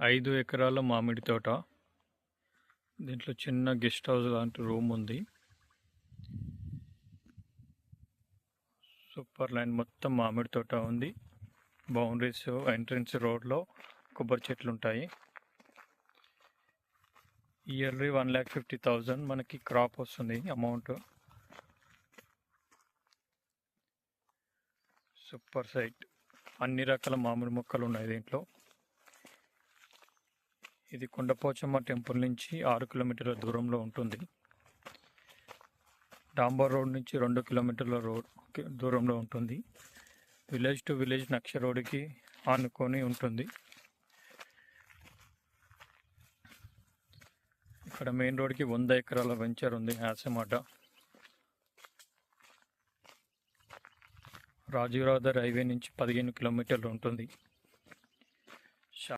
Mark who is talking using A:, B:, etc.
A: 5 ఎకరాల మామిడి తోట. దీంట్లో చిన్న గెస్ట్ హౌస్ లాంటి రూమ్ ఉంది. సూపర్ లైన్ మొత్తం మామిడి తోట ఉంది. బౌండరీస్ ఎంట్రన్స్ రోడ్లో కొబ్బరి చెట్లు ఉంటాయి. ఇయర్లీ 1,50,000 మనకి క్రాప్ వస్తుంది అమౌంట్. Super site. అన్ని రకాల మామిడి మొక్కలు ఉన్నాయి దీంట్లో. ఇది కొండపోచమ్మ టెంపుల్ నుంచి 6 కిలోమీటర్ల దూరంలో ఉంటుంది. డాంబర్ రోడ్ నుంచి 2 కిలోమీటర్ల దూరంలో ఉంటుంది. విలేజ్ టు విలేజ్ నక్ష రోడ్డుకి ఆనుకొని ఉంటుంది. ఇక్కడ మెయిన్ రోడ్కి 100 ఎకరాల వెంచర్ ఉంది యాసమాట. రాజీవ్ రహదారి హైవే నుంచి 15 కిలోమీటర్లు ఉంటుంది.